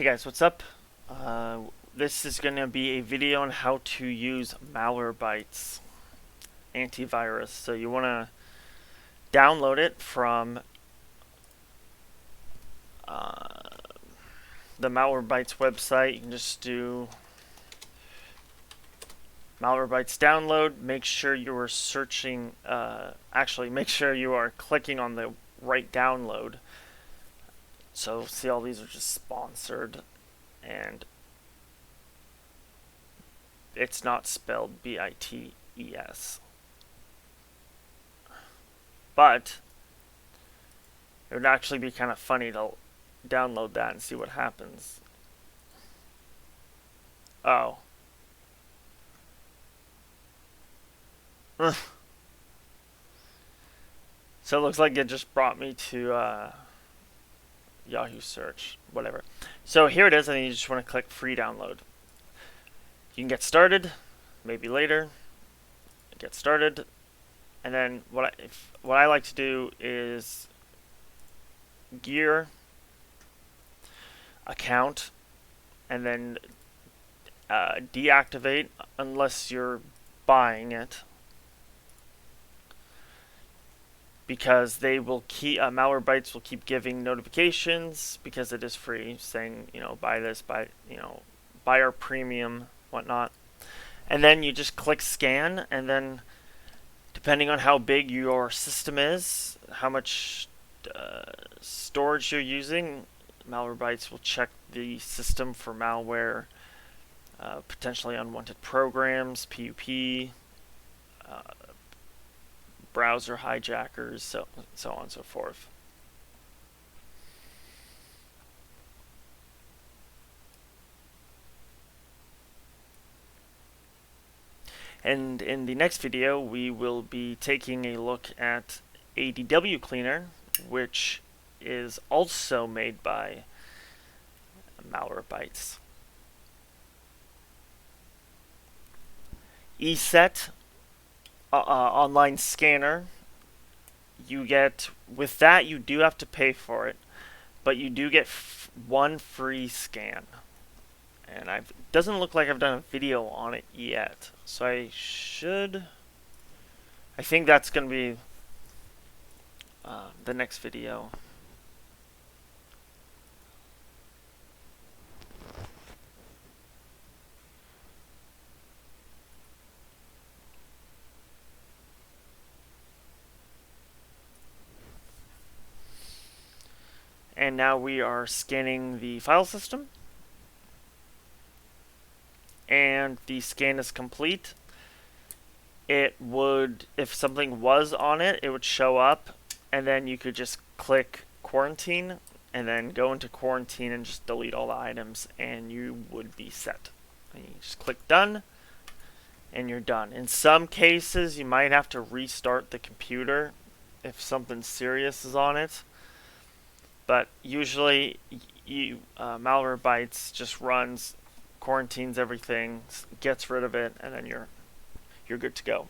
Hey guys, what's up? This is going to be a video on how to use Malwarebytes antivirus. So you want to download it from the Malwarebytes website. You can just do Malwarebytes download. Make sure you are searching, actually make sure you are clicking on the right download. So see, all these are just sponsored, and it's not spelled B-I-T-E-S. But it would actually be kind of funny to download that and see what happens. Oh. So it looks like it just brought me to Yahoo search, whatever. So here it is, and you just want to click free download. You can get started, maybe later. Get started, and then what I like to do is gear account, and then deactivate unless you're buying it, because they will keep Malwarebytes will keep giving notifications because it is free, saying buy this, buy our premium, whatnot. And then you just click scan, and then depending on how big your system is, how much storage you're using, Malwarebytes will check the system for malware, potentially unwanted programs, PUP, browser hijackers, so on and so forth. And in the next video, we will be taking a look at ADW Cleaner, which is also made by Malwarebytes. ESET online scanner. You get, with that, you do have to pay for it, but you do get one free scan. And it doesn't look like I've done a video on it yet, so I think that's going to be the next video. And now we are scanning the file system, and the scan is complete. It would, if something was on it, it would show up, and then you could just click quarantine and then go into quarantine and just delete all the items, and you would be set. And you just click done, and you're done. In some cases, you might have to restart the computer if something serious is on it, but usually Malwarebytes just runs, quarantines everything, gets rid of it, and then you're good to go.